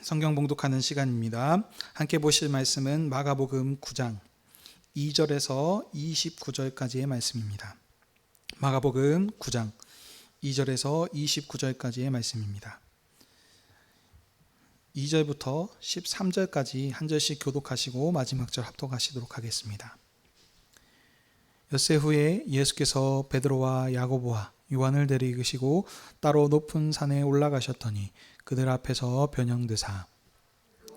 성경 봉독하는 시간입니다. 함께 보실 말씀은 마가복음 9장 2절에서 29절까지의 말씀입니다. 마가복음 9장 2절에서 29절까지의 말씀입니다. 2절부터 13절까지 한 절씩 교독하시고 마지막 절 합독하시도록 하겠습니다. 엿새 후에 예수께서 베드로와 야고보와 요한을 데리시고 따로 높은 산에 올라가셨더니 그들 앞에서 변형되사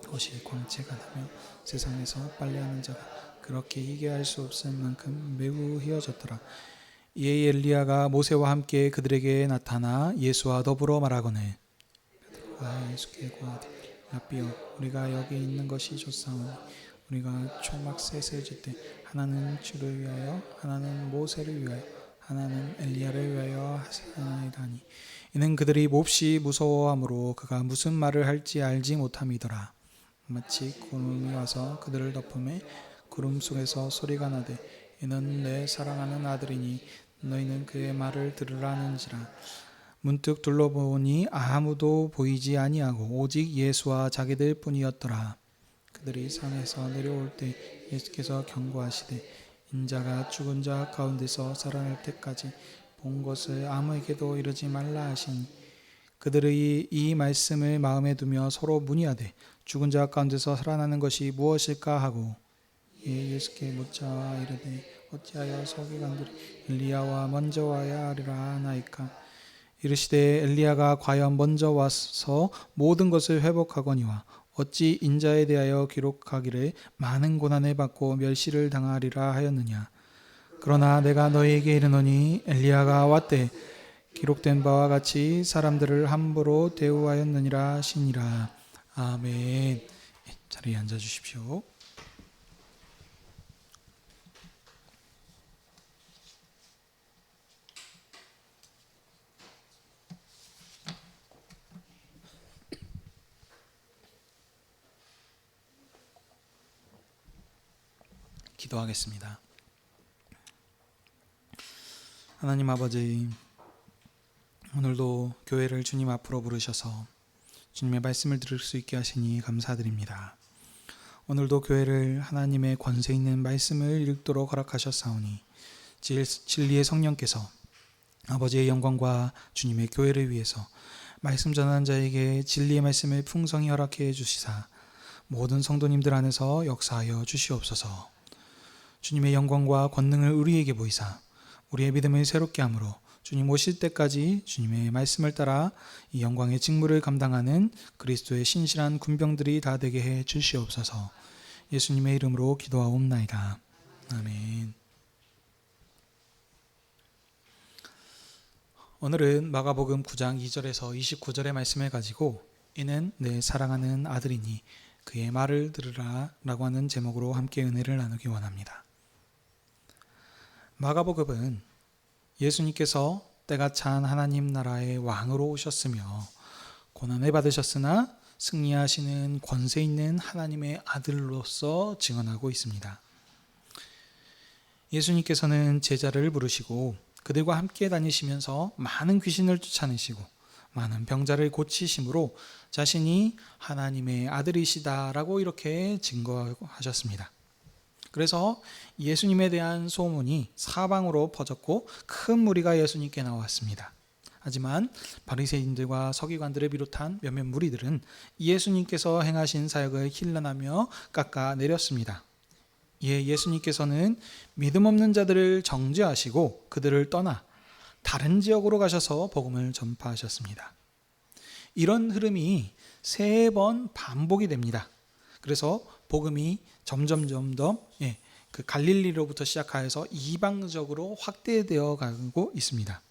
옷이 광채가 나며 세상에서 빨래하는 자가 그렇게 희게 할 수 없을 만큼 매우 희어졌더라. 이에 엘리야가 모세와 함께 그들에게 나타나 예수와 더불어 말하거늘 베드로가 예수께 고하되 라삐여 우리가 여기 있는 것이 좋사오니 우리가 초막셋을 짓되 하나는 주를 위하여 하나는 모세를 위하여 하나는 엘리야를 위하여 하나이다니 이는 그들이 몹시 무서워하므로 그가 무슨 말을 할지 알지 못함이더라. 마치 구름이 와서 그들을 덮음에 구름 속에서 소리가 나되 이는 내 사랑하는 아들이니 너희는 그의 말을 들으라는지라. 문득 둘러보니 아무도 보이지 아니하고 오직 예수와 자기들 뿐이었더라. 그들이 산에서 내려올 때 예수께서 경고하시되 인자가 죽은 자 가운데서 살아날 때까지 본 것을 아무에게도 이르지 말라 하시니 그들의 이 말씀을 마음에 두며 서로 문의하되 죽은 자 가운데서 살아나는 것이 무엇일까 하고 예수께 묻자 이르되 어찌하여 서기관들이 엘리야와 먼저 와야 하리라 하나이까. 이르시되 엘리야가 과연 먼저 와서 모든 것을 회복하거니와 어찌 인자에 대하여 기록하기를 많은 고난을 받고 멸시를 당하리라 하였느냐. 그러나 내가 너희에게 이르노니 엘리야가 왔되 기록된 바와 같이 사람들을 함부로 대우하였느니라 하시니라. 아멘. 자리에 앉아 주십시오. 기도하겠습니다. 하나님 아버지, 오늘도 교회를 주님 앞으로 부르셔서 주님의 말씀을 들을 수 있게 하시니 감사드립니다. 오늘도 교회를 하나님의 권세 있는 말씀을 읽도록 허락하셨사오니 진리의 성령께서 아버지의 영광과 주님의 교회를 위해서 말씀 전하는 자에게 진리의 말씀을 풍성히 허락해 주시사 모든 성도님들 안에서 역사하여 주시옵소서. 주님의 영광과 권능을 우리에게 보이사 우리의 믿음을 새롭게 함으로 주님 오실 때까지 주님의 말씀을 따라 이 영광의 직무를 감당하는 그리스도의 신실한 군병들이 다 되게 해 주시옵소서. 예수님의 이름으로 기도하옵나이다. 아멘. 오늘은 마가복음 9장 2절에서 29절의 말씀을 가지고 이는 내 사랑하는 아들이니 그의 말을 들으라 라고 하는 제목으로 함께 은혜를 나누기 원합니다. 마가복음은 예수님께서 때가 찬 하나님 나라의 왕으로 오셨으며 고난을 받으셨으나 승리하시는 권세 있는 하나님의 아들로서 증언하고 있습니다. 예수님께서는 제자를 부르시고 그들과 함께 다니시면서 많은 귀신을 쫓아내시고 많은 병자를 고치심으로 자신이 하나님의 아들이시다라고 이렇게 증거하셨습니다. 그래서 예수님에 대한 소문이 사방으로 퍼졌고 큰 무리가 예수님께 나왔습니다. 하지만 바리새인들과 서기관들을 비롯한 몇몇 무리들은 예수님께서 행하신 사역을 힐난하며 깎아내렸습니다. 예수님께서는 믿음 없는 자들을 정죄하시고 그들을 떠나 다른 지역으로 가셔서 복음을 전파하셨습니다. 이런 흐름이 3번 반복이 됩니다. 그래서 복음이 점점 그 갈릴리로부터 시작하여서 이방적으로 확대되어 가고 있습니다.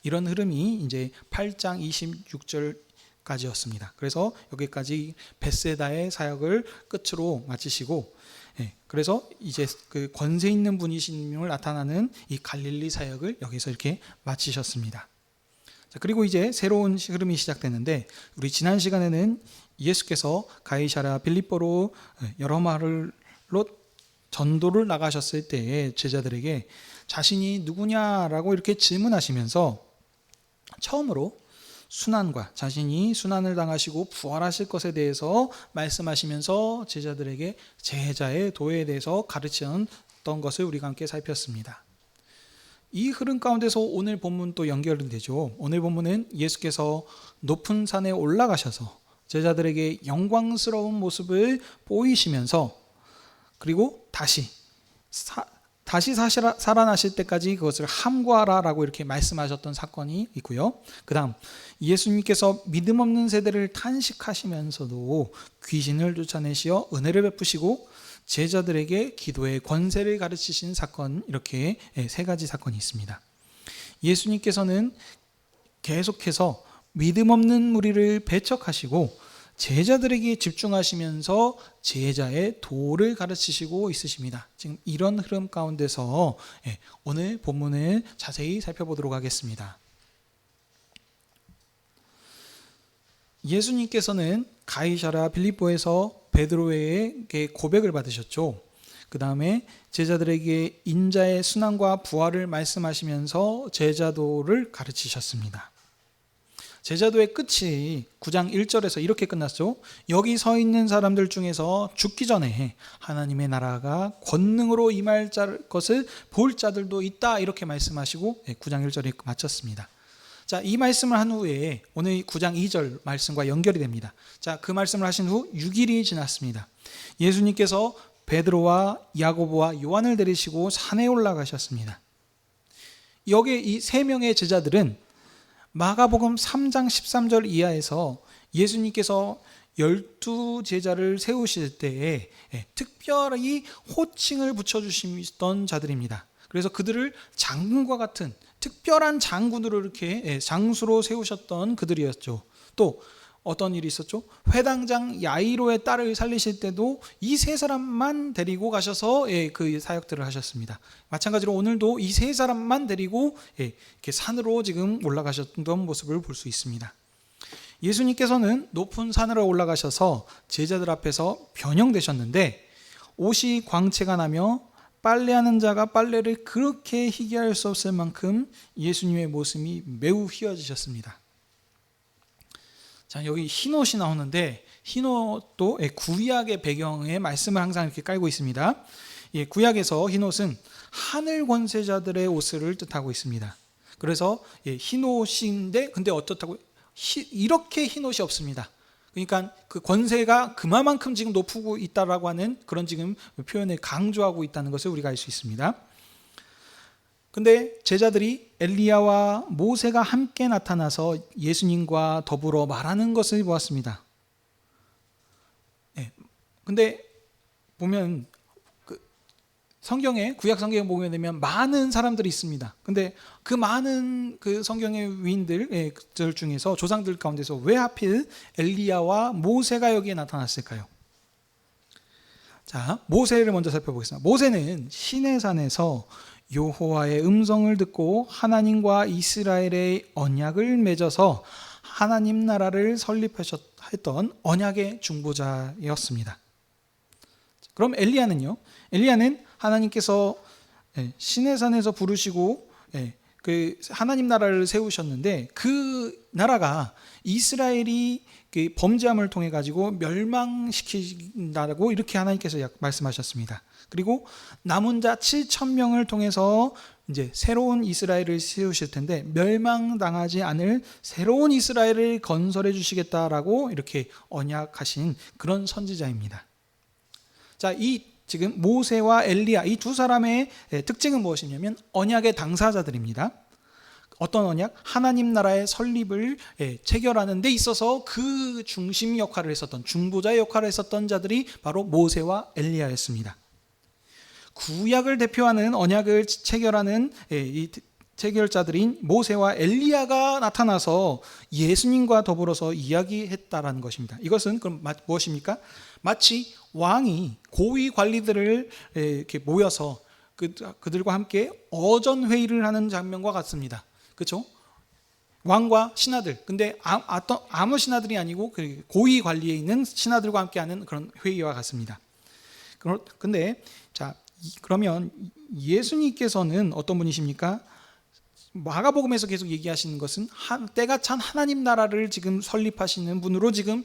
이런 흐름이 이제 8장 26절까지였습니다. 그래서 여기까지 벳세다의 사역을 끝으로 마치시고 그래서 이제 그 권세 있는 분이심을 나타나는 이 갈릴리 사역을 여기서 이렇게 마치셨습니다. 자, 그리고 이제 새로운 흐름이 시작되는데 우리 지난 시간에는 예수께서 가이사랴 빌립보로 여러 마을로 전도를 나가셨을 때 제자들에게 자신이 누구냐라고 이렇게 질문하시면서 처음으로 순환과 자신이 순환을 당하시고 부활하실 것에 대해서 말씀하시면서 제자들에게 제자의 도에 대해서 가르치셨던 것을 우리가 함께 살폈습니다. 이 흐름 가운데서 오늘 본문 또 연결이 되죠. 오늘 본문은 예수께서 높은 산에 올라가셔서 제자들에게 영광스러운 모습을 보이시면서 그리고 다시 살아나실 때까지 그것을 함구하라라고 이렇게 말씀하셨던 사건이 있고요. 그 다음 예수님께서 믿음 없는 세대를 탄식하시면서도 귀신을 쫓아내시어 은혜를 베푸시고 제자들에게 기도의 권세를 가르치신 사건, 이렇게 세 가지 사건이 있습니다. 예수님께서는 계속해서 믿음 없는 무리를 배척하시고 제자들에게 집중하시면서 제자의 도를 가르치시고 있으십니다. 지금 이런 흐름 가운데서 오늘 본문을 자세히 살펴보도록 하겠습니다. 예수님께서는 가이사랴 빌립보에서 베드로에게 고백을 받으셨죠. 그 다음에 제자들에게 인자의 순환과 부활을 말씀하시면서 제자도를 가르치셨습니다. 제자도의 끝이 9장 1절에서 이렇게 끝났죠. 여기 서 있는 사람들 중에서 죽기 전에 하나님의 나라가 권능으로 임할 것을 볼 자들도 있다, 이렇게 말씀하시고 9장 1절에 마쳤습니다. 자, 이 말씀을 한 후에 오늘 9장 2절 말씀과 연결이 됩니다. 자, 그 말씀을 하신 후 6일이 지났습니다. 예수님께서 베드로와 야고보와 요한을 데리시고 산에 올라가셨습니다. 여기 이 세 명의 제자들은 마가복음 3장 13절 이하에서 예수님께서 12제자를 세우실 때에 특별히 호칭을 붙여주시던 자들입니다. 그래서 그들을 장군과 같은 특별한 장군으로 이렇게 장수로 세우셨던 그들이었죠. 또 어떤 일이 있었죠? 회당장 야이로의 딸을 살리실 때도 이 세 사람만 데리고 가셔서 그 사역들을 하셨습니다. 마찬가지로 오늘도 이 세 사람만 데리고 이렇게 산으로 지금 올라가셨던 모습을 볼 수 있습니다. 예수님께서는 높은 산으로 올라가셔서 제자들 앞에서 변형되셨는데 옷이 광채가 나며 빨래하는 자가 빨래를 그렇게 희게 할 수 없을 만큼 예수님의 모습이 매우 휘어지셨습니다. 자, 여기 흰옷이 나오는데 흰옷도 구약의 배경에 말씀을 항상 이렇게 깔고 있습니다. 구약에서 흰옷은 하늘 권세자들의 옷을 뜻하고 있습니다. 그래서 흰옷인데 근데 어떻다고 이렇게 흰옷이 없습니다. 그러니까 그 권세가 그만큼 지금 높고 있다라고 하는 그런 지금 표현을 강조하고 있다는 것을 우리가 알 수 있습니다. 근데 제자들이 엘리야와 모세가 함께 나타나서 예수님과 더불어 말하는 것을 보았습니다. 근데 보면 성경에 구약 성경에 보게 되면 많은 사람들이 있습니다. 근데 그 많은 그 성경의 위인들 중에서 조상들 가운데서 왜 하필 엘리야와 모세가 여기에 나타났을까요? 자, 모세를 먼저 살펴보겠습니다. 모세는 시내산에서 여호와의 음성을 듣고 하나님과 이스라엘의 언약을 맺어서 하나님 나라를 설립하셨던 언약의 중보자였습니다. 그럼 엘리야는요? 엘리야는 하나님께서 시내산에서 부르시고 그 하나님 나라를 세우셨는데 그 나라가 이스라엘이 그 범죄함을 통해 가지고 멸망시킨다고 이렇게 하나님께서 말씀하셨습니다. 그리고 남은 자 7,000명을 통해서 이제 새로운 이스라엘을 세우실 텐데 멸망당하지 않을 새로운 이스라엘을 건설해 주시겠다라고 이렇게 언약하신 그런 선지자입니다. 자, 이 지금 모세와 엘리야 이 두 사람의 특징은 무엇이냐면 언약의 당사자들입니다. 어떤 언약? 하나님 나라의 설립을 체결하는 데 있어서 그 중심 역할을 했었던 중보자의 역할을 했었던 자들이 바로 모세와 엘리야였습니다. 구약을 대표하는 언약을 체결하는 이 체결자들인 모세와 엘리야가 나타나서 예수님과 더불어서 이야기했다라는 것입니다. 이것은 그럼 무엇입니까? 마치 왕이 고위 관리들을 이렇게 모여서 그들과 함께 어전 회의를 하는 장면과 같습니다. 그렇죠? 왕과 신하들. 근데 아무 신하들이 아니고 고위 관리에 있는 신하들과 함께하는 그런 회의와 같습니다. 근데 자, 그러면 예수님께서는 어떤 분이십니까? 마가복음에서 계속 얘기하시는 것은 때가 찬 하나님 나라를 지금 설립하시는 분으로 지금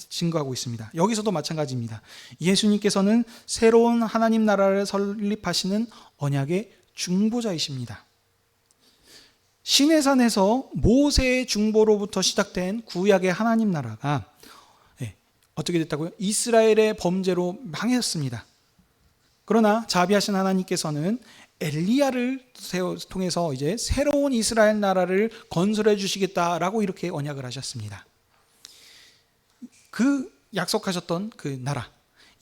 증거하고 있습니다. 여기서도 마찬가지입니다. 예수님께서는 새로운 하나님 나라를 설립하시는 언약의 중보자이십니다. 시내산에서 모세의 중보로부터 시작된 구약의 하나님 나라가 어떻게 됐다고요? 이스라엘의 범죄로 망했습니다. 그러나 자비하신 하나님께서는 엘리야를 통해서 이제 새로운 이스라엘 나라를 건설해 주시겠다라고 이렇게 언약을 하셨습니다. 그 약속하셨던 그 나라,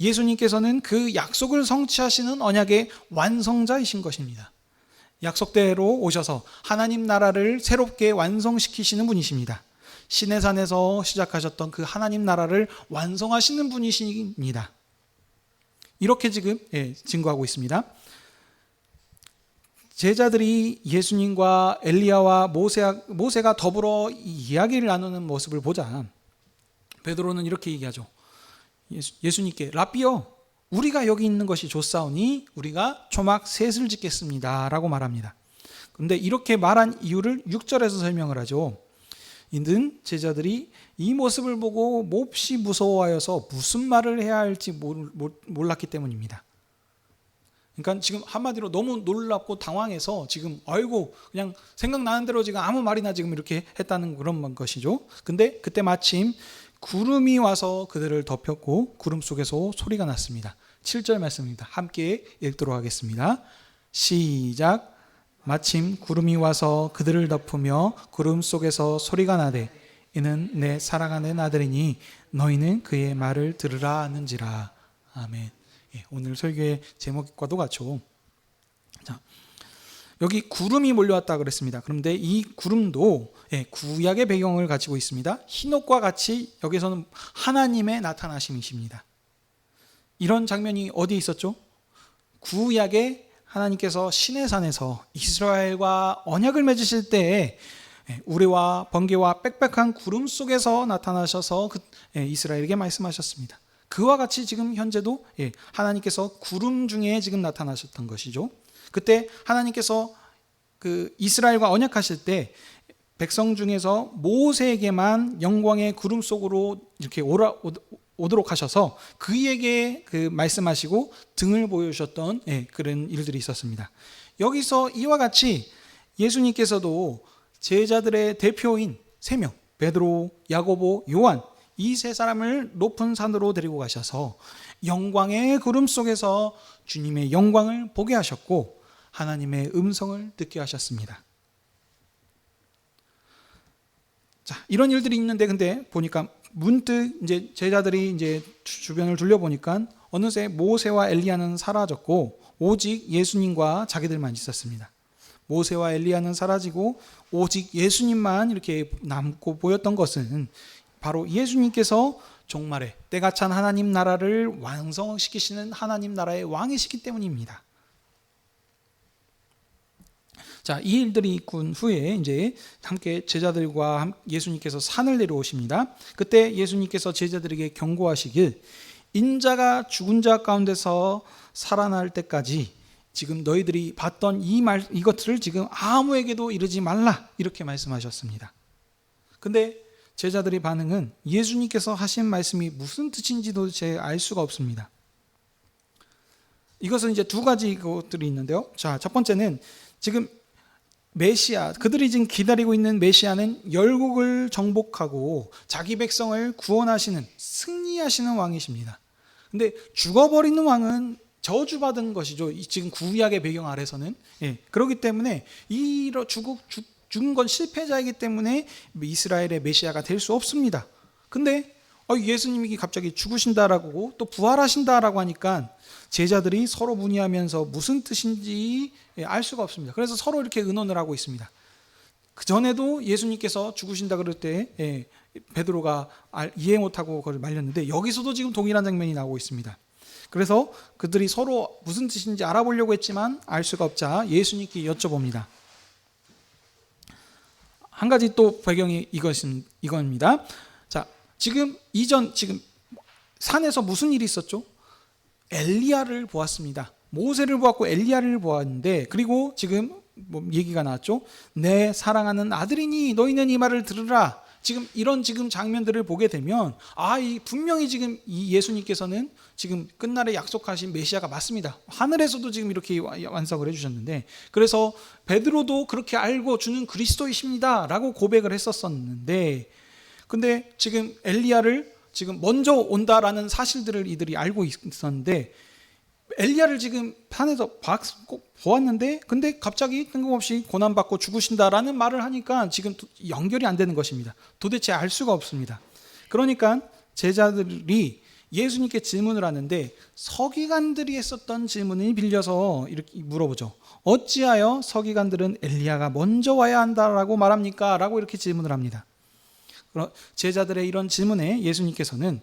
예수님께서는 그 약속을 성취하시는 언약의 완성자이신 것입니다. 약속대로 오셔서 하나님 나라를 새롭게 완성시키시는 분이십니다. 시내산에서 시작하셨던 그 하나님 나라를 완성하시는 분이십니다. 이렇게 지금 증거하고 있습니다. 제자들이 예수님과 엘리야와 모세가 더불어 이야기를 나누는 모습을 보자 베드로는 이렇게 얘기하죠. 예수님께 랍비여, 우리가 여기 있는 것이 좋사오니 우리가 초막 셋을 짓겠습니다 라고 말합니다. 그런데 이렇게 말한 이유를 6절에서 설명을 하죠. 이는 제자들이 이 모습을 보고 몹시 무서워하여서 무슨 말을 해야 할지 몰랐기 때문입니다. 그러니까 지금 한마디로 너무 놀랍고 당황해서 지금 아이고 그냥 생각나는 대로 지금 아무 말이나 지금 이렇게 했다는 그런 것이죠. 근데 그때 마침 구름이 와서 그들을 덮였고 구름 속에서 소리가 났습니다. 7절 말씀입니다. 함께 읽도록 하겠습니다. 시작. 마침 구름이 와서 그들을 덮으며 구름 속에서 소리가 나되 이는 내 사랑하는 아들이니 너희는 그의 말을 들으라 하는지라. 아멘. 오늘 설교의 제목과도 같죠. 자, 여기 구름이 몰려왔다 그랬습니다. 그런데 이 구름도 구약의 배경을 가지고 있습니다. 흰옷과 같이 여기서는 하나님의 나타나심이십니다. 이런 장면이 어디에 있었죠? 구약의 하나님께서 시내산에서 이스라엘과 언약을 맺으실 때에 우레와 번개와 빽빽한 구름 속에서 나타나셔서 이스라엘에게 말씀하셨습니다. 그와 같이 지금 현재도 하나님께서 구름 중에 지금 나타나셨던 것이죠. 그때 하나님께서 그 이스라엘과 언약하실 때 백성 중에서 모세에게만 영광의 구름 속으로 이렇게 오도록 하셔서 그에게 그 말씀하시고 등을 보여주셨던 그런 일들이 있었습니다. 여기서 이와 같이 예수님께서도 제자들의 대표인 3명 베드로, 야고보, 요한 이 3사람을 높은 산으로 데리고 가셔서 영광의 구름 속에서 주님의 영광을 보게 하셨고 하나님의 음성을 듣게 하셨습니다. 자, 이런 일들이 있는데 근데 보니까 문득 이제 제자들이 이제 주변을 둘러보니까 어느새 모세와 엘리야는 사라졌고 오직 예수님과 자기들만 있었습니다. 모세와 엘리야는 사라지고 오직 예수님만 이렇게 남고 보였던 것은 바로 예수님께서 종말에 때가 찬 하나님 나라를 완성시키시는 하나님 나라의 왕이시기 때문입니다. 자, 이 일들이 있고 후에 이제 함께 제자들과 예수님께서 산을 내려오십니다. 그때 예수님께서 제자들에게 경고하시길 인자가 죽은 자 가운데서 살아날 때까지 지금 너희들이 봤던 이것들을 지금 아무에게도 이르지 말라 이렇게 말씀하셨습니다. 근데 제자들의 반응은 예수님께서 하신 말씀이 무슨 뜻인지 도대체 알 수가 없습니다. 이것은 이제 2가지 것들이 있는데요. 자, 첫 번째는 지금 메시아, 그들이 지금 기다리고 있는 메시아는 열국을 정복하고 자기 백성을 구원하시는 승리하시는 왕이십니다. 근데 죽어버리는 왕은 저주받은 것이죠. 지금 구약의 배경 아래서는. 그렇기 때문에 죽은 건 실패자이기 때문에 이스라엘의 메시아가 될 수 없습니다. 근데 예수님이 갑자기 죽으신다라고 또 부활하신다라고 하니까 제자들이 서로 문의하면서 무슨 뜻인지 알 수가 없습니다. 그래서 서로 이렇게 의논을 하고 있습니다. 그 전에도 예수님께서 죽으신다 그럴 때 베드로가 이해 못하고 그걸 말렸는데 여기서도 지금 동일한 장면이 나오고 있습니다. 그래서 그들이 서로 무슨 뜻인지 알아보려고 했지만 알 수가 없자 예수님께 여쭤봅니다. 한 가지 또 배경이 이겁니다. 자, 지금 산에서 무슨 일이 있었죠? 엘리야를 보았습니다. 모세를 보았고 엘리야를 보았는데 그리고 지금 얘기가 나왔죠. 내 사랑하는 아들이니 너희는 이 말을 들으라. 지금 이런 장면들을 보게 되면 분명히 지금 이 예수님께서는 지금 끝날에 약속하신 메시아가 맞습니다. 하늘에서도 지금 이렇게 완성을 해주셨는데, 그래서 베드로도 그렇게 알고 주는 그리스도이십니다라고 고백을 했었었는데, 근데 지금 엘리야를 지금 먼저 온다라는 사실들을 이들이 알고 있었는데, 엘리야를 지금 산에서 보았는데, 근데 갑자기 뜬금없이 고난받고 죽으신다라는 말을 하니까 지금 연결이 안 되는 것입니다. 도대체 알 수가 없습니다. 그러니까 제자들이 예수님께 질문을 하는데, 서기관들이 했었던 질문을 빌려서 이렇게 물어보죠. 어찌하여 서기관들은 엘리야가 먼저 와야 한다라고 말합니까? 라고 이렇게 질문을 합니다. 제자들의 이런 질문에 예수님께서는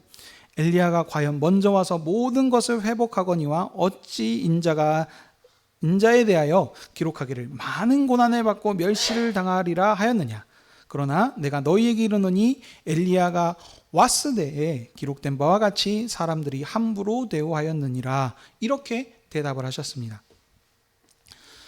엘리야가 과연 먼저 와서 모든 것을 회복하거니와 어찌 인자에 대하여 기록하기를 많은 고난을 받고 멸시를 당하리라 하였느냐. 그러나 내가 너희에게 이르노니 엘리야가 왔을 때에 기록된 바와 같이 사람들이 함부로 대우하였느니라. 이렇게 대답을 하셨습니다.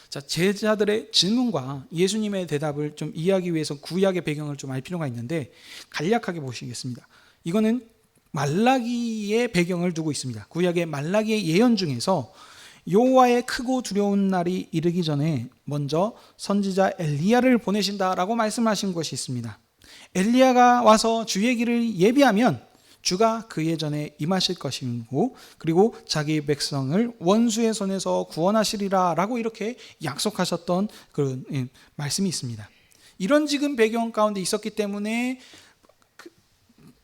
자, 제자들의 질문과 예수님의 대답을 좀 이해하기 위해서 구약의 배경을 좀 알 필요가 있는데, 간략하게 보시겠습니다. 이거는 말라기의 배경을 두고 있습니다. 구약의 말라기의 예언 중에서 여호와의 크고 두려운 날이 이르기 전에 먼저 선지자 엘리야를 보내신다라고 말씀하신 것이 있습니다. 엘리야가 와서 주의 길을 예비하면 주가 그의 전에 임하실 것이고, 그리고 자기 백성을 원수의 손에서 구원하시리라 라고 이렇게 약속하셨던 그런 말씀이 있습니다. 이런 지금 배경 가운데 있었기 때문에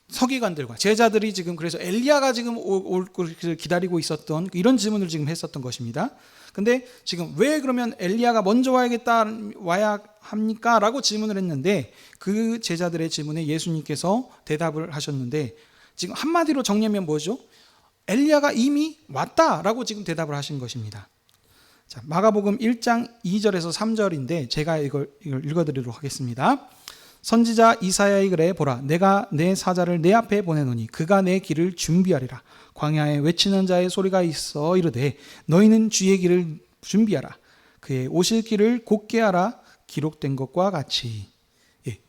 서기관들과 제자들이 지금 그래서 엘리야가 지금 올 것을 기다리고 있었던 이런 질문을 지금 했었던 것입니다. 근데 지금 왜 그러면 엘리야가 먼저 와야 합니까? 라고 질문을 했는데, 그 제자들의 질문에 예수님께서 대답을 하셨는데, 지금 한마디로 정리하면 뭐죠? 엘리야가 이미 왔다라고 지금 대답을 하신 것입니다. 자, 마가복음 1장 2절에서 3절인데 제가 이걸 읽어드리도록 하겠습니다. 선지자 이사야의 글에 보라, 내가 내 사자를 내 앞에 보내노니 그가 내 길을 준비하리라. 광야에 외치는 자의 소리가 있어 이르되 너희는 주의 길을 준비하라. 그의 오실 길을 곧게 하라. 기록된 것과 같이.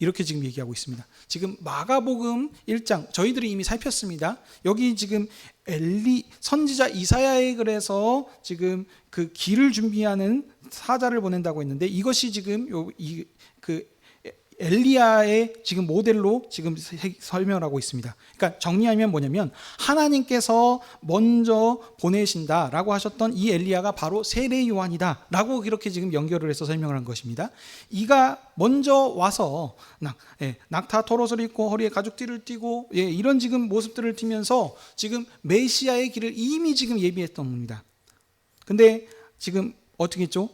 이렇게 지금 얘기하고 있습니다. 지금 마가복음 1장 저희들이 이미 살폈습니다. 여기 지금 선지자 이사야의 글에서 지금 그 길을 준비하는 사자를 보낸다고 했는데, 이것이 지금 엘리야의 지금 모델로 지금 설명을 하고 있습니다. 그러니까 정리하면 뭐냐면, 하나님께서 먼저 보내신다라고 하셨던 이 엘리야가 바로 세례 요한이다 라고 이렇게 지금 연결을 해서 설명을 한 것입니다. 이가 먼저 와서 낙타 털옷을 입고 허리에 가죽띠를 띠고 이런 지금 모습들을 띠면서 지금 메시아의 길을 이미 지금 예비했던 겁니다. 근데 지금 어떻게 했죠?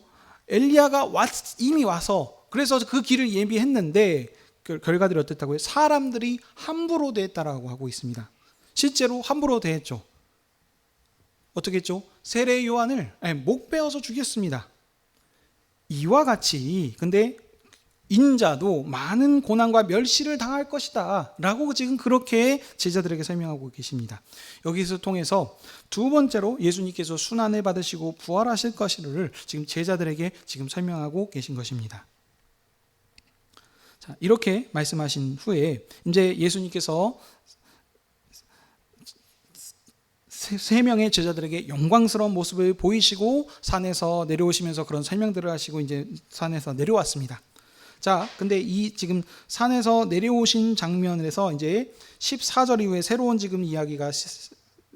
엘리야가 이미 와서 그래서 그 길을 예비했는데 결과들이 어땠다고요? 사람들이 함부로 대했다라고 하고 있습니다. 실제로 함부로 대했죠. 어떻게 했죠? 세례 요한을 목 베어서 죽였습니다. 이와 같이 근데 인자도 많은 고난과 멸시를 당할 것이다 라고 지금 그렇게 제자들에게 설명하고 계십니다. 여기서 통해서 두 번째로 예수님께서 순환을 받으시고 부활하실 것을 지금 제자들에게 지금 설명하고 계신 것입니다. 자, 이렇게 말씀하신 후에 이제 예수님께서 세 명의 제자들에게 영광스러운 모습을 보이시고 산에서 내려오시면서 그런 설명들을 하시고 이제 산에서 내려왔습니다. 자, 근데 이 지금 산에서 내려오신 장면에서 이제 14절 이후에 새로운 지금 이야기가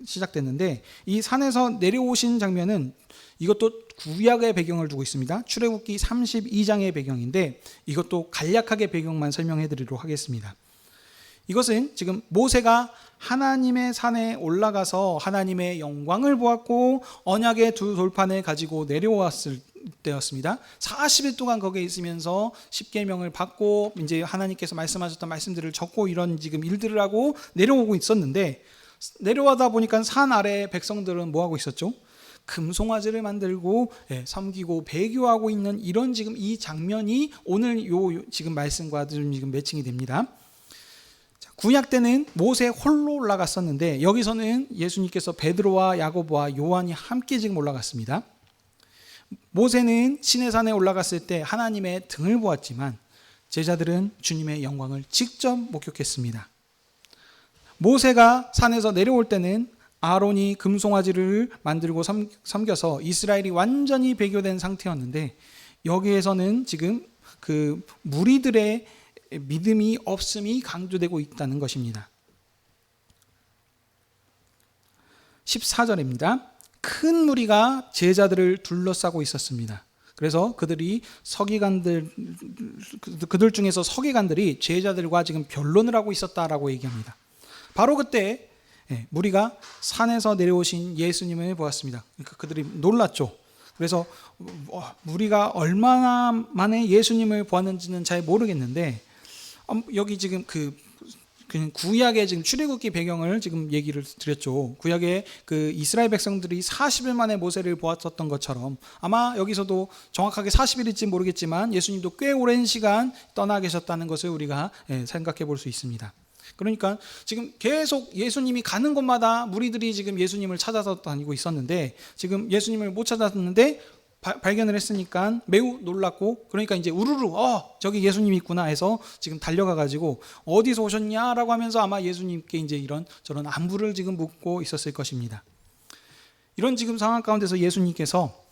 시작됐는데, 이 산에서 내려오신 장면은 이것도 구약의 배경을 두고 있습니다. 출애굽기 32장의 배경인데 이것도 간략하게 배경만 설명해 드리도록 하겠습니다. 이것은 지금 모세가 하나님의 산에 올라가서 하나님의 영광을 보았고 언약의 두 돌판을 가지고 내려왔을 때였습니다. 40일 동안 거기에 있으면서 십계명을 받고 이제 하나님께서 말씀하셨던 말씀들을 적고 이런 지금 일들을 하고 내려오고 있었는데, 내려와다 보니까 산 아래 백성들은 뭐 하고 있었죠? 금송아지를 만들고 섬기고 배교하고 있는 이런 지금 이 장면이 오늘 요 지금 말씀과 좀 지금 매칭이 됩니다. 구약 때는 모세 홀로 올라갔었는데 여기서는 예수님께서 베드로와 야고보와 요한이 함께 지금 올라갔습니다. 모세는 시내산에 올라갔을 때 하나님의 등을 보았지만 제자들은 주님의 영광을 직접 목격했습니다. 모세가 산에서 내려올 때는 아론이 금송아지를 만들고 섬겨서 이스라엘이 완전히 배교된 상태였는데, 여기에서는 지금 그 무리들의 믿음이 없음이 강조되고 있다는 것입니다. 14절입니다. 큰 무리가 제자들을 둘러싸고 있었습니다. 그래서 그들 중에서 서기관들이 제자들과 지금 변론을 하고 있었다라고 얘기합니다. 바로 그때 무리가 산에서 내려오신 예수님을 보았습니다. 그러니까 그들이 놀랐죠. 그래서 무리가 얼마나 만에 예수님을 보았는지는 잘 모르겠는데, 여기 지금 그냥 구약의 지금 출애굽기 배경을 지금 얘기를 드렸죠. 구약의 그 이스라엘 백성들이 40일 만에 모세를 보았었던 것처럼 아마 여기서도 정확하게 40일일지 모르겠지만 예수님도 꽤 오랜 시간 떠나 계셨다는 것을 우리가 생각해 볼 수 있습니다. 그러니까 지금 계속 예수님이 가는 곳마다 무리들이 지금 예수님을 찾아서 다니고 있었는데, 지금 예수님을 못 찾았는데 발견을 했으니까 매우 놀랐고, 그러니까 이제 우르르 저기 예수님이 있구나 해서 지금 달려가 가지고 어디서 오셨냐라고 하면서 아마 예수님께 이제 이런 저런 안부를 지금 묻고 있었을 것입니다. 이런 지금 상황 가운데서 예수님께서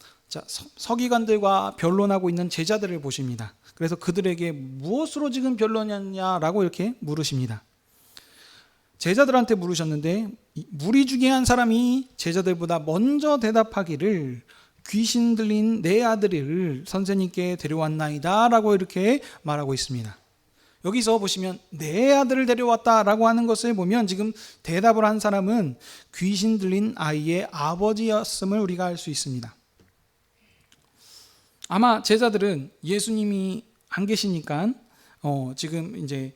서기관들과 변론하고 있는 제자들을 보십니다. 그래서 그들에게 무엇으로 지금 변론하냐라고 이렇게 물으십니다. 제자들한테 물으셨는데, 무리 중에 한 사람이 제자들보다 먼저 대답하기를 귀신 들린 내 아들을 선생님께 데려왔나이다 라고 이렇게 말하고 있습니다. 여기서 보시면 내 아들을 데려왔다라고 하는 것을 보면 지금 대답을 한 사람은 귀신 들린 아이의 아버지였음을 우리가 알 수 있습니다. 아마 제자들은 예수님이 안 계시니까 지금 이제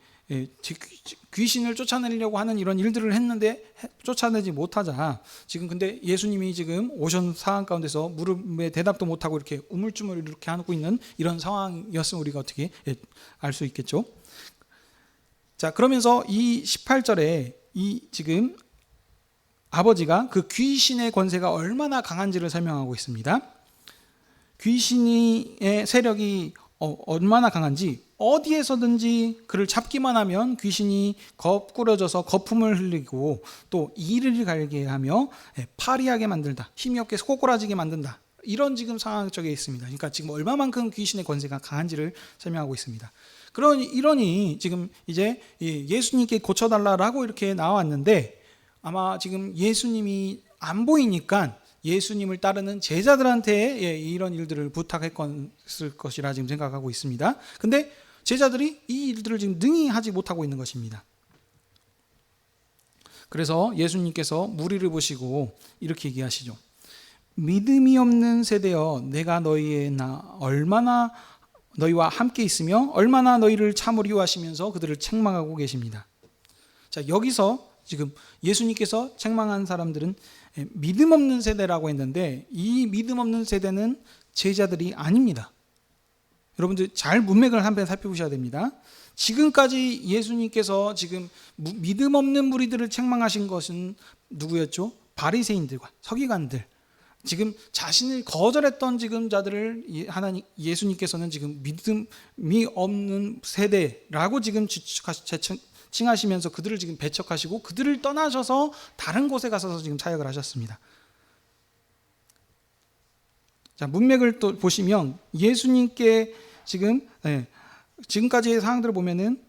귀신을 쫓아내려고 하는 이런 일들을 했는데 쫓아내지 못하자 지금 근데 예수님이 지금 오신 상황 가운데서 물음에 대답도 못하고 이렇게 우물쭈물 이렇게 하고 있는 이런 상황이었으면 우리가 어떻게 알 수 있겠죠. 자, 그러면서 이 18절에 이 지금 아버지가 그 귀신의 권세가 얼마나 강한지를 설명하고 있습니다. 귀신의 세력이 얼마나 강한지, 어디에서든지 그를 잡기만 하면 귀신이 거꾸러져서 거품을 흘리고 또 이를 갈게 하며 파리하게 만들다, 힘이 없게 꼬꾸라지게 만든다, 이런 지금 상황 쪽에 있습니다. 그러니까 지금 얼마만큼 귀신의 권세가 강한지를 설명하고 있습니다. 이러니 지금 이제 예수님께 고쳐달라고 이렇게 나왔는데, 아마 지금 예수님이 안 보이니까 예수님을 따르는 제자들한테 이런 일들을 부탁했을 것이라 지금 생각하고 있습니다. 근데 제자들이 이 일들을 지금 능히 하지 못하고 있는 것입니다. 그래서 예수님께서 무리를 보시고 이렇게 얘기하시죠. 믿음이 없는 세대여, 내가 얼마나 너희와 함께 있으며 얼마나 너희를 참으리오 하시면서 그들을 책망하고 계십니다. 자, 여기서 지금 예수님께서 책망한 사람들은 믿음 없는 세대라고 했는데, 이 믿음 없는 세대는 제자들이 아닙니다. 여러분들 잘 문맥을 한번 살펴보셔야 됩니다. 지금까지 예수님께서 지금 믿음 없는 무리들을 책망하신 것은 누구였죠? 바리새인들과 서기관들, 지금 자신을 거절했던 지금 자들을 예수님께서는 지금 믿음이 없는 세대라고 지금 칭하시면서 그들을 지금 배척하시고 그들을 떠나셔서 다른 곳에 가서 지금 사역을 하셨습니다. 자, 문맥을 또 보시면 예수님께 지금까지의 상황들을 보면은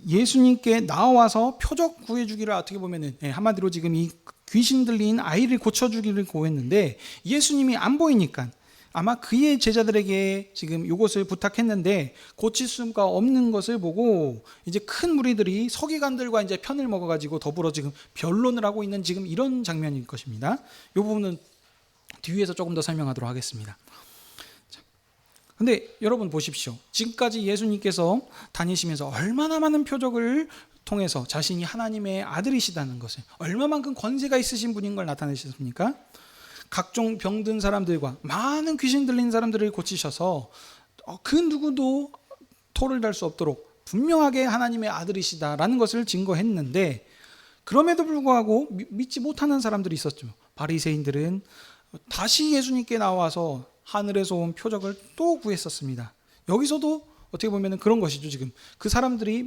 예수님께 나와서 표적 구해주기를 어떻게 보면은 한마디로 지금 이 귀신 들린 아이를 고쳐주기를 구했는데, 예수님이 안 보이니까 아마 그의 제자들에게 지금 이것을 부탁했는데 고칠 수가 없는 것을 보고 이제 큰 무리들이 서기관들과 이제 편을 먹어가지고 더불어 지금 변론을 하고 있는 지금 이런 장면일 것입니다. 이 부분은 뒤에서 조금 더 설명하도록 하겠습니다. 근데 여러분 보십시오. 지금까지 예수님께서 다니시면서 얼마나 많은 표적을 통해서 자신이 하나님의 아들이시다는 것을, 얼마만큼 권세가 있으신 분인 걸 나타내셨습니까? 각종 병든 사람들과 많은 귀신 들린 사람들을 고치셔서 그 누구도 토를 달 수 없도록 분명하게 하나님의 아들이시다라는 것을 증거했는데, 그럼에도 불구하고 믿지 못하는 사람들이 있었죠. 바리새인들은 다시 예수님께 나와서 하늘에서 온 표적을 또 구했었습니다. 여기서도 어떻게 보면 그런 것이죠. 지금 그 사람들이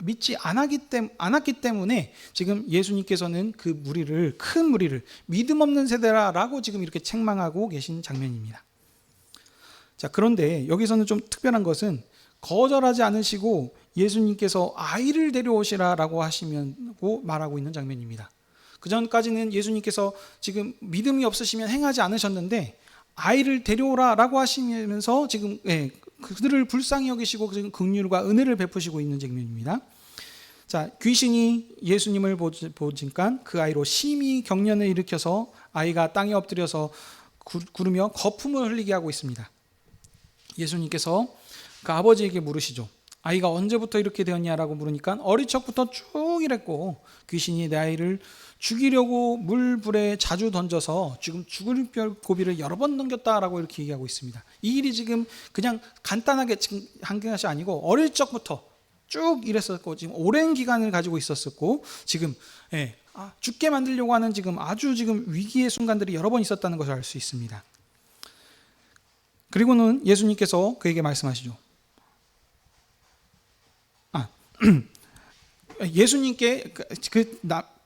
믿지 않았기 때문에 지금 예수님께서는 그 무리를, 큰 무리를 믿음 없는 세대라라고 지금 이렇게 책망하고 계신 장면입니다. 자, 그런데 여기서는 좀 특별한 것은 거절하지 않으시고 예수님께서 아이를 데려오시라라고 하시고 말하고 있는 장면입니다. 그 전까지는 예수님께서 지금 믿음이 없으시면 행하지 않으셨는데 아이를 데려오라라고 하시면서 지금 그들을 불쌍히 여기시고 지금 긍휼과 은혜를 베푸시고 있는 장면입니다. 자, 귀신이 예수님을 보니까 그 아이로 심히 경련을 일으켜서 아이가 땅에 엎드려서 구르며 거품을 흘리게 하고 있습니다. 예수님께서 그 아버지에게 물으시죠. 아이가 언제부터 이렇게 되었냐라고 물으니까 어릴 적부터 쭉 이랬고 귀신이 내 아이를 죽이려고 물불에 자주 던져서 지금 죽을 고비를 여러 번 넘겼다라고 이렇게 얘기하고 있습니다. 이 일이 지금 그냥 간단하게 한 것이 아니고 어릴 적부터 쭉 이랬었고 지금 오랜 기간을 가지고 있었었고 지금 죽게 만들려고 하는 지금 아주 지금 위기의 순간들이 여러 번 있었다는 것을 알 수 있습니다. 그리고는 예수님께서 그에게 말씀하시죠. 예수님께 그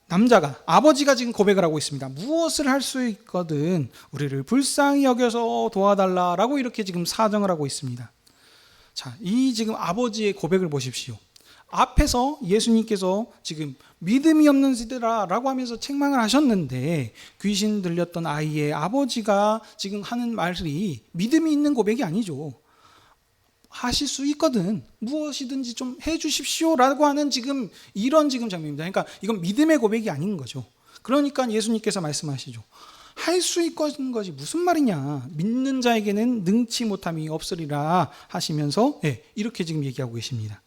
남자가 아버지가 지금 고백을 하고 있습니다. 무엇을 할 수 있거든 우리를 불쌍히 여겨서 도와달라라고 이렇게 지금 사정을 하고 있습니다. 자, 이 지금 아버지의 고백을 보십시오. 앞에서 예수님께서 지금 믿음이 없는 세대라라고 하면서 책망을 하셨는데 귀신 들렸던 아이의 아버지가 지금 하는 말이 믿음이 있는 고백이 아니죠. 하실 수 있거든 무엇이든지 좀 해주십시오라고 하는 지금 이런 지금 장면입니다. 그러니까 이건 믿음의 고백이 아닌 거죠. 그러니까 예수님께서 말씀하시죠. 할 수 있는 것이 무슨 말이냐. 믿는 자에게는 능치 못함이 없으리라 하시면서 이렇게 지금 얘기하고 계십니다.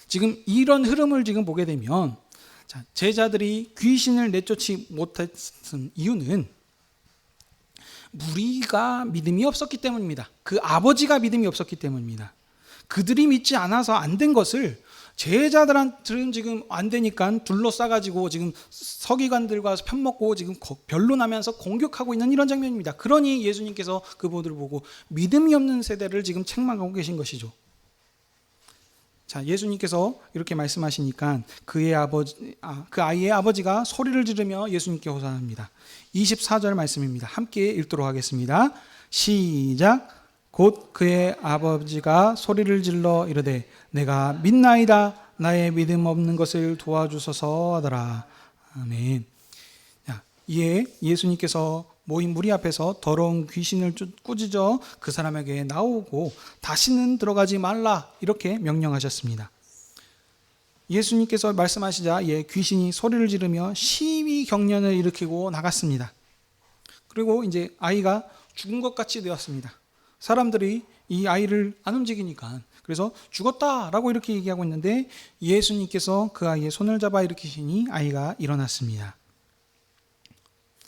지금 이런 흐름을 지금 보게 되면 제자들이 귀신을 내쫓지 못했던 이유는 무리가 믿음이 없었기 때문입니다. 그 아버지가 믿음이 없었기 때문입니다. 그들이 믿지 않아서 안 된 것을 제자들한테는 지금 안 되니까 둘러싸가지고 지금 서기관들과 편먹고 지금 변론하면서 공격하고 있는 이런 장면입니다. 그러니 예수님께서 그분들을 보고 믿음이 없는 세대를 지금 책망하고 계신 것이죠. 자, 예수님께서 이렇게 말씀하시니까 그 아이의 아버지가 소리를 지르며 예수님께 호산합니다. 24절 말씀입니다. 함께 읽도록 하겠습니다. 시작. 곧 그의 아버지가 소리를 질러 이르되 내가 믿나이다. 나의 믿음 없는 것을 도와주소서 하더라. 아멘. 자, 이에 예수님께서 모인 무리 앞에서 더러운 귀신을 꾸짖어 그 사람에게 나오고 다시는 들어가지 말라 이렇게 명령하셨습니다. 예수님께서 말씀하시자 귀신이 소리를 지르며 심히 경련을 일으키고 나갔습니다. 그리고 이제 아이가 죽은 것 같이 되었습니다. 사람들이 이 아이를 안 움직이니까 그래서 죽었다라고 이렇게 얘기하고 있는데 예수님께서 그 아이의 손을 잡아 일으키시니 아이가 일어났습니다.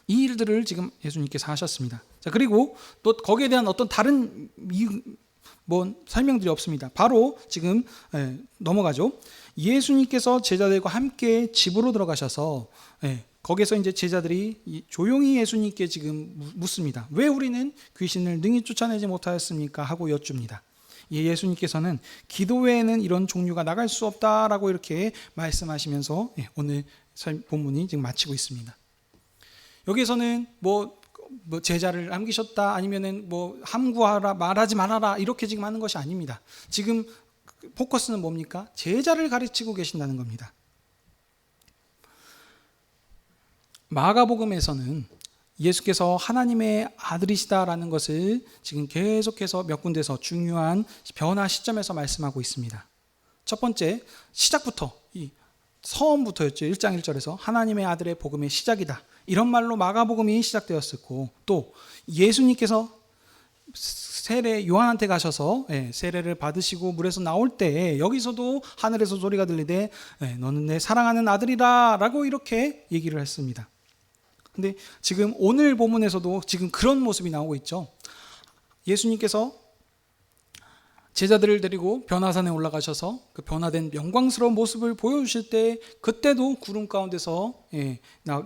이 일들을 지금 예수님께서 하셨습니다. 자, 그리고 또 거기에 대한 어떤 다른 설명들이 없습니다. 바로 지금 넘어가죠. 예수님께서 제자들과 함께 집으로 들어가셔서 거기서 이제 제자들이 조용히 예수님께 지금 묻습니다. 왜 우리는 귀신을 능히 쫓아내지 못하였습니까? 하고 여쭙니다. 예수님께서는 기도 외에는 이런 종류가 나갈 수 없다라고 이렇게 말씀하시면서 오늘 본문이 지금 마치고 있습니다. 여기서는 제자를 남기셨다 아니면은 함구하라 말하지 말아라 이렇게 지금 하는 것이 아닙니다. 지금 포커스는 뭡니까? 제자를 가르치고 계신다는 겁니다. 마가복음에서는 예수께서 하나님의 아들이시다라는 것을 지금 계속해서 몇 군데서 중요한 변화 시점에서 말씀하고 있습니다. 첫 번째 시작부터 처음부터였죠. 1장 1절에서 하나님의 아들의 복음의 시작이다. 이런 말로 마가복음이 시작되었었고 또 예수님께서 요한한테 가셔서 세례를 받으시고 물에서 나올 때 여기서도 하늘에서 소리가 들리되 너는 내 사랑하는 아들이다 라고 이렇게 얘기를 했습니다. 근데 지금 오늘 본문에서도 지금 그런 모습이 나오고 있죠. 예수님께서 제자들을 데리고 변화산에 올라가셔서 그 변화된 영광스러운 모습을 보여주실 때 그때도 구름 가운데서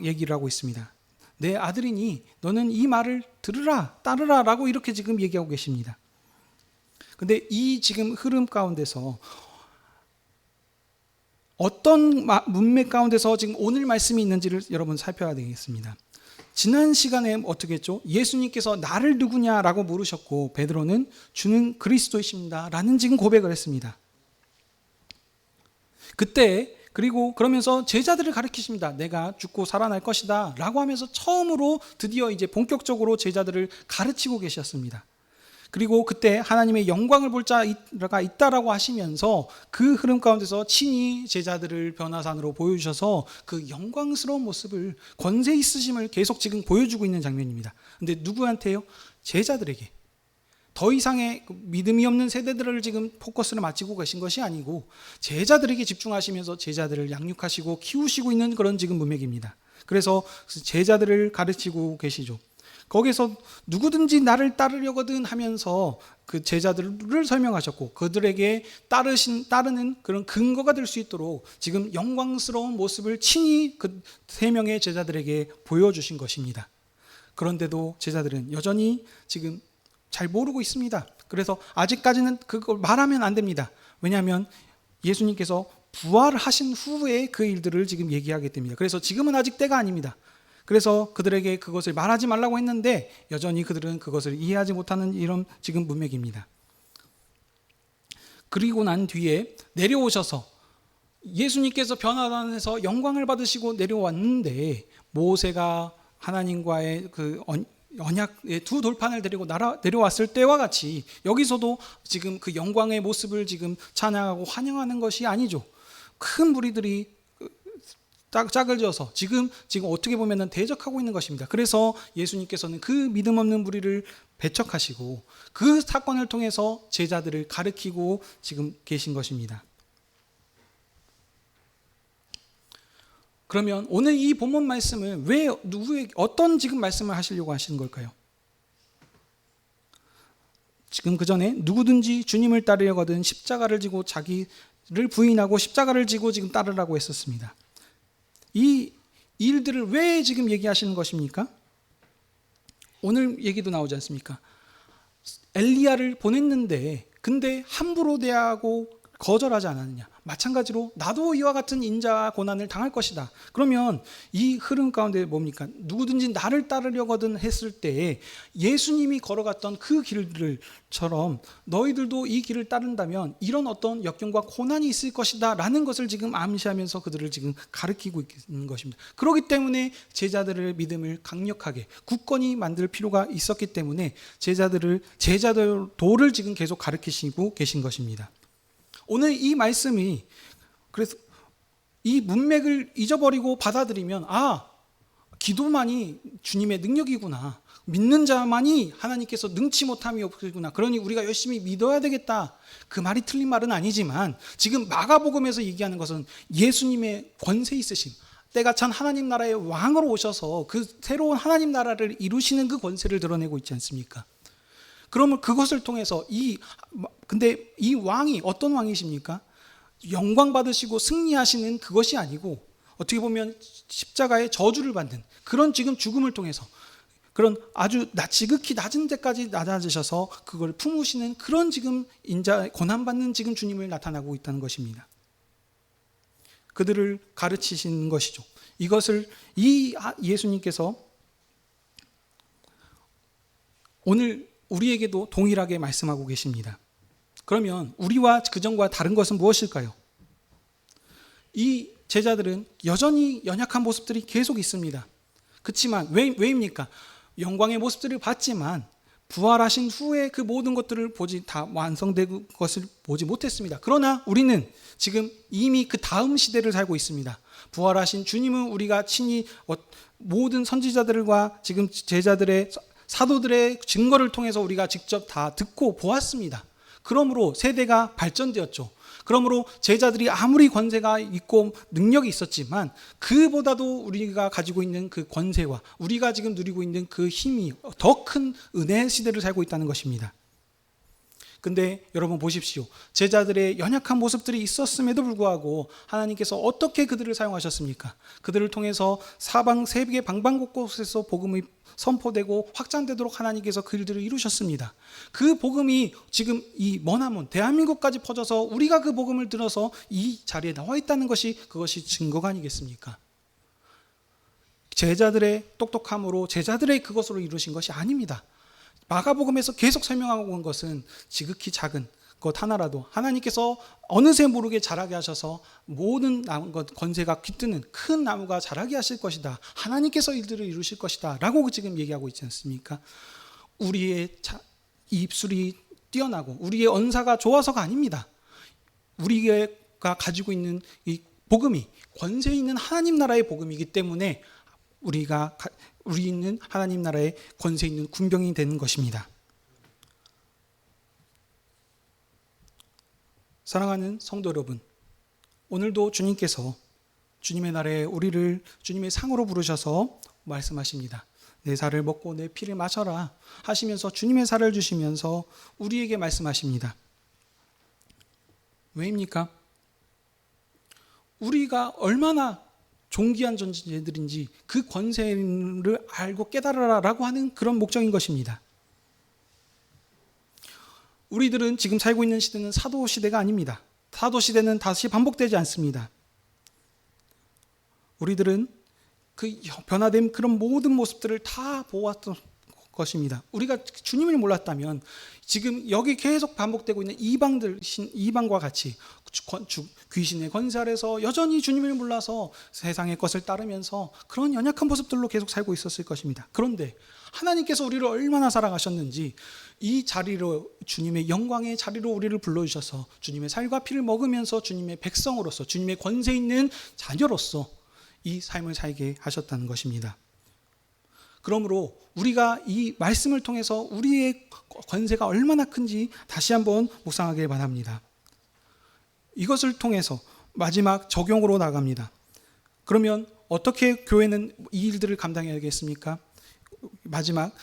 얘기를 하고 있습니다. 내 아들이니 너는 이 말을 들으라 따르라 라고 이렇게 지금 얘기하고 계십니다. 근데 이 지금 흐름 가운데서 어떤 문맥 가운데서 지금 오늘 말씀이 있는지를 여러분 살펴야 되겠습니다. 지난 시간에 어떻게 했죠? 예수님께서 나를 누구냐라고 물으셨고 베드로는 주는 그리스도이십니다 라는 지금 고백을 했습니다. 그때 그리고 그러면서 제자들을 가르치십니다. 내가 죽고 살아날 것이다 라고 하면서 처음으로 드디어 이제 본격적으로 제자들을 가르치고 계셨습니다. 그리고 그때 하나님의 영광을 볼 자가 있다라고 하시면서 그 흐름 가운데서 친히 제자들을 변화산으로 보여주셔서 그 영광스러운 모습을 권세 있으심을 계속 지금 보여주고 있는 장면입니다. 근데 누구한테요? 제자들에게. 더 이상의 믿음이 없는 세대들을 지금 포커스를 맞추고 계신 것이 아니고 제자들에게 집중하시면서 제자들을 양육하시고 키우시고 있는 그런 지금 문맥입니다. 그래서 제자들을 가르치고 계시죠. 거기서 누구든지 나를 따르려거든 하면서 그 제자들을 설명하셨고 그들에게 따르는 그런 근거가 될 수 있도록 지금 영광스러운 모습을 친히 그 세 명의 제자들에게 보여주신 것입니다. 그런데도 제자들은 여전히 지금 잘 모르고 있습니다. 그래서 아직까지는 그걸 말하면 안 됩니다. 왜냐하면 예수님께서 부활하신 후에 그 일들을 지금 얘기하기 때문입니다. 그래서 지금은 아직 때가 아닙니다. 그래서 그들에게 그것을 말하지 말라고 했는데 여전히 그들은 그것을 이해하지 못하는 이런 지금 문맥입니다. 그리고 난 뒤에 내려오셔서 예수님께서 변화산에서 영광을 받으시고 내려왔는데 모세가 하나님과의 그 언약의 두 돌판을 데리고 내려왔을 때와 같이 여기서도 지금 그 영광의 모습을 지금 찬양하고 환영하는 것이 아니죠. 큰 무리들이 짝을 지어서 지금 어떻게 보면 대적하고 있는 것입니다. 그래서 예수님께서는 그 믿음 없는 무리를 배척하시고 그 사건을 통해서 제자들을 가르치고 지금 계신 것입니다. 그러면 오늘 이 본문 말씀을 왜 어떤 지금 말씀을 하시려고 하시는 걸까요? 지금 그 전에 누구든지 주님을 따르려거든 십자가를 지고 자기를 부인하고 십자가를 지고 지금 따르라고 했었습니다. 이 일들을 왜 지금 얘기하시는 것입니까? 오늘 얘기도 나오지 않습니까? 엘리야를 보냈는데 근데 함부로 대하고 거절하지 않았느냐. 마찬가지로 나도 이와 같은 인자와 고난을 당할 것이다. 그러면 이 흐름 가운데 뭡니까? 누구든지 나를 따르려거든 했을 때 예수님이 걸어갔던 그 길들처럼 너희들도 이 길을 따른다면 이런 어떤 역경과 고난이 있을 것이다 라는 것을 지금 암시하면서 그들을 지금 가르치고 있는 것입니다. 그렇기 때문에 제자들의 믿음을 강력하게 굳건히 만들 필요가 있었기 때문에 제자들도를 지금 계속 가르치시고 계신 것입니다. 오늘 이 말씀이 그래서 이 문맥을 잊어버리고 받아들이면 기도만이 주님의 능력이구나. 믿는 자만이 하나님께서 능치 못함이 없구나. 그러니 우리가 열심히 믿어야 되겠다. 그 말이 틀린 말은 아니지만 지금 마가복음에서 얘기하는 것은 예수님의 권세 있으심, 때가 찬 하나님 나라의 왕으로 오셔서 그 새로운 하나님 나라를 이루시는 그 권세를 드러내고 있지 않습니까? 그러면 그것을 통해서 근데 이 왕이 어떤 왕이십니까? 영광 받으시고 승리하시는 그것이 아니고 어떻게 보면 십자가의 저주를 받는 그런 지금 죽음을 통해서 그런 아주 지극히 낮은 데까지 낮아지셔서 그걸 품으시는 그런 지금 고난받는 지금 주님을 나타나고 있다는 것입니다. 그들을 가르치시는 것이죠. 이것을 예수님께서 오늘 우리에게도 동일하게 말씀하고 계십니다. 그러면 우리와 그전과 다른 것은 무엇일까요? 이 제자들은 여전히 연약한 모습들이 계속 있습니다. 그렇지만 왜입니까? 영광의 모습들을 봤지만 부활하신 후에 그 모든 것들을 다 완성된 것을 보지 못했습니다. 그러나 우리는 지금 이미 그 다음 시대를 살고 있습니다. 부활하신 주님은 우리가 친히 모든 선지자들과 지금 제자들의 사도들의 증거를 통해서 우리가 직접 다 듣고 보았습니다. 그러므로 세대가 발전되었죠. 그러므로 제자들이 아무리 권세가 있고 능력이 있었지만 그보다도 우리가 가지고 있는 그 권세와 우리가 지금 누리고 있는 그 힘이 더 큰 은혜의 시대를 살고 있다는 것입니다. 근데 여러분 보십시오. 제자들의 연약한 모습들이 있었음에도 불구하고 하나님께서 어떻게 그들을 사용하셨습니까? 그들을 통해서 세계 방방곳곳에서 복음이 선포되고 확장되도록 하나님께서 그 일들을 이루셨습니다. 그 복음이 지금 이 머나먼 대한민국까지 퍼져서 우리가 그 복음을 들어서 이 자리에 나와 있다는 것이 그것이 증거가 아니겠습니까? 제자들의 똑똑함으로 제자들의 그것으로 이루신 것이 아닙니다. 마가복음에서 계속 설명하고 온 것은 지극히 작은 것 하나라도 하나님께서 어느새 모르게 자라게 하셔서 모든 권세가 깃드는 큰 나무가 자라게 하실 것이다. 하나님께서 일들을 이루실 것이다 라고 지금 얘기하고 있지 않습니까? 우리의 입술이 뛰어나고 우리의 언사가 좋아서가 아닙니다. 우리가 가지고 있는 이 복음이 권세 있는 하나님 나라의 복음이기 때문에 우리는 하나님 나라의 권세 있는 군병이 되는 것입니다. 사랑하는 성도 여러분, 오늘도 주님께서 주님의 날에 우리를 주님의 상으로 부르셔서 말씀하십니다. 내 살을 먹고 내 피를 마셔라 하시면서 주님의 살을 주시면서 우리에게 말씀하십니다. 왜입니까? 우리가 얼마나 존귀한 존재들인지 그 권세를 알고 깨달으라라고 하는 그런 목적인 것입니다. 우리들은 지금 살고 있는 시대는 사도 시대가 아닙니다. 사도 시대는 다시 반복되지 않습니다. 우리들은 그 변화된 그런 모든 모습들을 다 보았던 것입니다. 우리가 주님을 몰랐다면 지금 여기 계속 반복되고 있는 이방과 같이 귀신의 권세 아래서 여전히 주님을 몰라서 세상의 것을 따르면서 그런 연약한 모습들로 계속 살고 있었을 것입니다. 그런데 하나님께서 우리를 얼마나 사랑하셨는지 이 자리로 주님의 영광의 자리로 우리를 불러주셔서 주님의 살과 피를 먹으면서 주님의 백성으로서 주님의 권세 있는 자녀로서 이 삶을 살게 하셨다는 것입니다. 그러므로 우리가 이 말씀을 통해서 우리의 권세가 얼마나 큰지 다시 한번 묵상하길 바랍니다. 이것을 통해서 마지막 적용으로 나갑니다. 그러면 어떻게 교회는 이 일들을 감당해야겠습니까? 마지막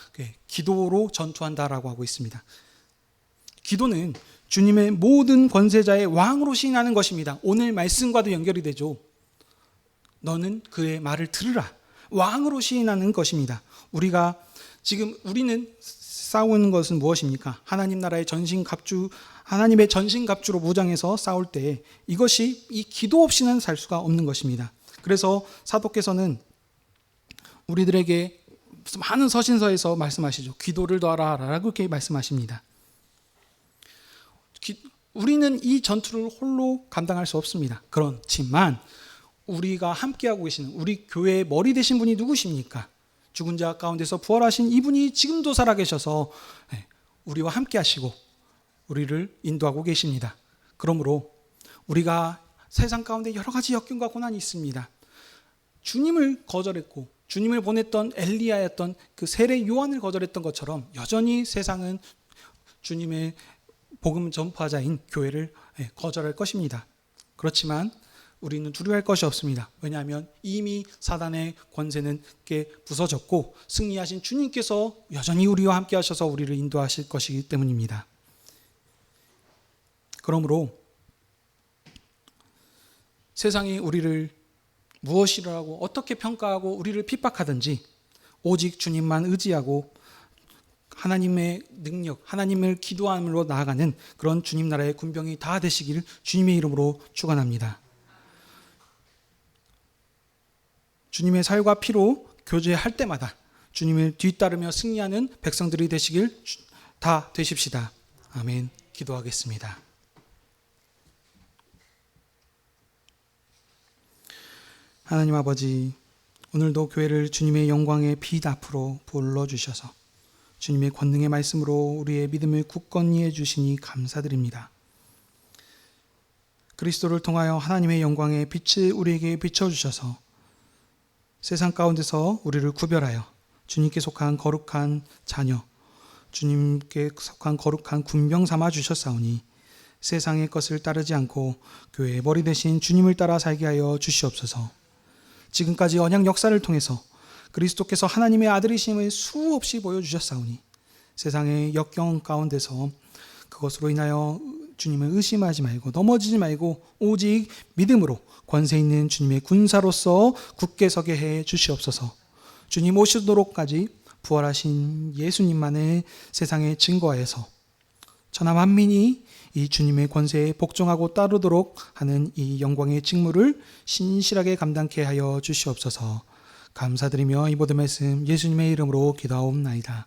기도로 전투한다라고 하고 있습니다. 기도는 주님의 모든 권세자의 왕으로 시인하는 것입니다. 오늘 말씀과도 연결이 되죠. 너는 그의 말을 들으라. 왕으로 시인하는 것입니다. 우리는 싸우는 것은 무엇입니까? 하나님 나라의 하나님의 전신갑주로 무장해서 싸울 때 이것이 이 기도 없이는 살 수가 없는 것입니다. 그래서 사도께서는 우리들에게 많은 서신서에서 말씀하시죠. 기도를 더하라라고 이렇게 말씀하십니다. 우리는 이 전투를 홀로 감당할 수 없습니다. 그렇지만 우리가 함께하고 계시는 우리 교회의 머리 되신 분이 누구십니까? 죽은 자 가운데서 부활하신 이분이 지금도 살아계셔서 우리와 함께 하시고 우리를 인도하고 계십니다. 그러므로 우리가 세상 가운데 여러 가지 역경과 고난이 있습니다. 주님을 거절했고 주님을 보냈던 엘리야였던 그 세례 요한을 거절했던 것처럼 여전히 세상은 주님의 복음 전파자인 교회를 거절할 것입니다. 그렇지만 우리는 두려워할 것이 없습니다. 왜냐하면 이미 사단의 권세는 깨 부서졌고 승리하신 주님께서 여전히 우리와 함께 하셔서 우리를 인도하실 것이기 때문입니다. 그러므로 세상이 우리를 무엇이라고 어떻게 평가하고 우리를 핍박하든지 오직 주님만 의지하고 하나님의 능력, 하나님을 기도함으로 나아가는 그런 주님 나라의 군병이 다 되시길 주님의 이름으로 축원합니다. 주님의 살과 피로 교제할 때마다 주님을 뒤따르며 승리하는 백성들이 되시길 다 되십시다. 아멘. 기도하겠습니다. 하나님 아버지, 오늘도 교회를 주님의 영광의 빛 앞으로 불러주셔서 주님의 권능의 말씀으로 우리의 믿음을 굳건히 해주시니 감사드립니다. 그리스도를 통하여 하나님의 영광의 빛을 우리에게 비춰주셔서 세상 가운데서 우리를 구별하여 주님께 속한 거룩한 자녀, 주님께 속한 거룩한 군병 삼아 주셨사오니 세상의 것을 따르지 않고 교회의 머리 대신 주님을 따라 살게 하여 주시옵소서. 지금까지 언약 역사를 통해서 그리스도께서 하나님의 아들이심을 수없이 보여주셨사오니 세상의 역경 가운데서 그것으로 인하여 주님을 의심하지 말고 넘어지지 말고 오직 믿음으로 권세 있는 주님의 군사로서 굳게 서게 해 주시옵소서. 주님 오시도록까지 부활하신 예수님만을 세상에 증거하여서 천하 만민이 이 주님의 권세에 복종하고 따르도록 하는 이 영광의 직무를 신실하게 감당케 하여 주시옵소서. 감사드리며 이 모든 말씀 예수님의 이름으로 기도하옵나이다.